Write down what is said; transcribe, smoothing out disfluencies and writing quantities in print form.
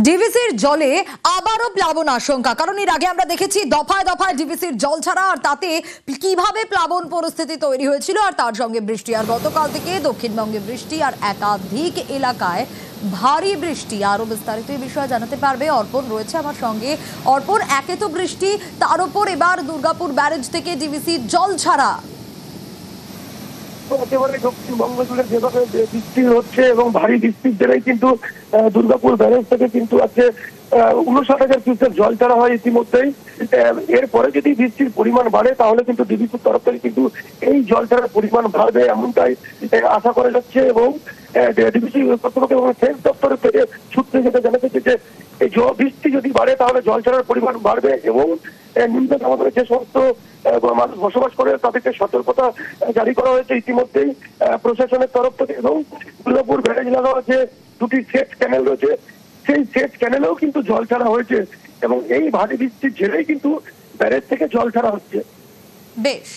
ডিভিসির জলে আবারও প্লাবন আশঙ্কা, কারণ এর আগে আমরা দেখেছি দফায় দফায় ডিভিসির জল ছাড়া, আর তাতে কিভাবে প্লাবন পরিস্থিতি তৈরি হয়েছিল, আর তার সঙ্গে বৃষ্টি। আর গতকাল থেকে দক্ষিণবঙ্গে বৃষ্টি আর একাধিক এলাকায় ভারী বৃষ্টি। আরো বিস্তারিত এই বিষয়ে জানাতে পারবে অর্পণ রয়েছে আমার সঙ্গে। অর্পণ, একে তো বৃষ্টি, তার উপর এবার দুর্গাপুর ব্যারেজ থেকে ডিভিসির জল ছাড়া। একেবারে দক্ষিণবঙ্গ জুড়ে যেভাবে বৃষ্টি হচ্ছে এবং ভারী বৃষ্টির জেরেই কিন্তু দুর্গাপুর ব্যারেজ থেকে কিন্তু আজকে 59,000 কিউসেক জল ছাড়া হয় ইতিমধ্যেই। এরপরে যদি বৃষ্টির পরিমাণ বাড়ে তাহলে কিন্তু ডিভিসির তরফ থেকে কিন্তু এই জল ছাড়ার পরিমাণ বাড়বে এমনটাই আশা করা যাচ্ছে। এবং ডিভিসি কর্তৃপক্ষ এবং সেচ দপ্তরের থেকে সূত্রে যেটা জানা যাচ্ছে যে এই বৃষ্টি যদি বাড়ে তাহলে জল ছাড়ার পরিমাণ বাড়বে এবং নিম্ন দামোদরে যে সমস্ত মানুষ বসবাস করে তাদেরকে সতর্কতা জারি করা হয়েছে ইতিমধ্যেই প্রশাসনের তরফ থেকে। এবং দুর্গাপুর ব্যারেজ লাগানো যে দুটি সেচ ক্যানেল রয়েছে সেই সেচ ক্যানেলেও কিন্তু জল ছাড়া হয়েছে এবং এই ভারী বৃষ্টির জেরেই কিন্তু ব্যারেজ থেকে জল ছাড়া হচ্ছে। বেশ।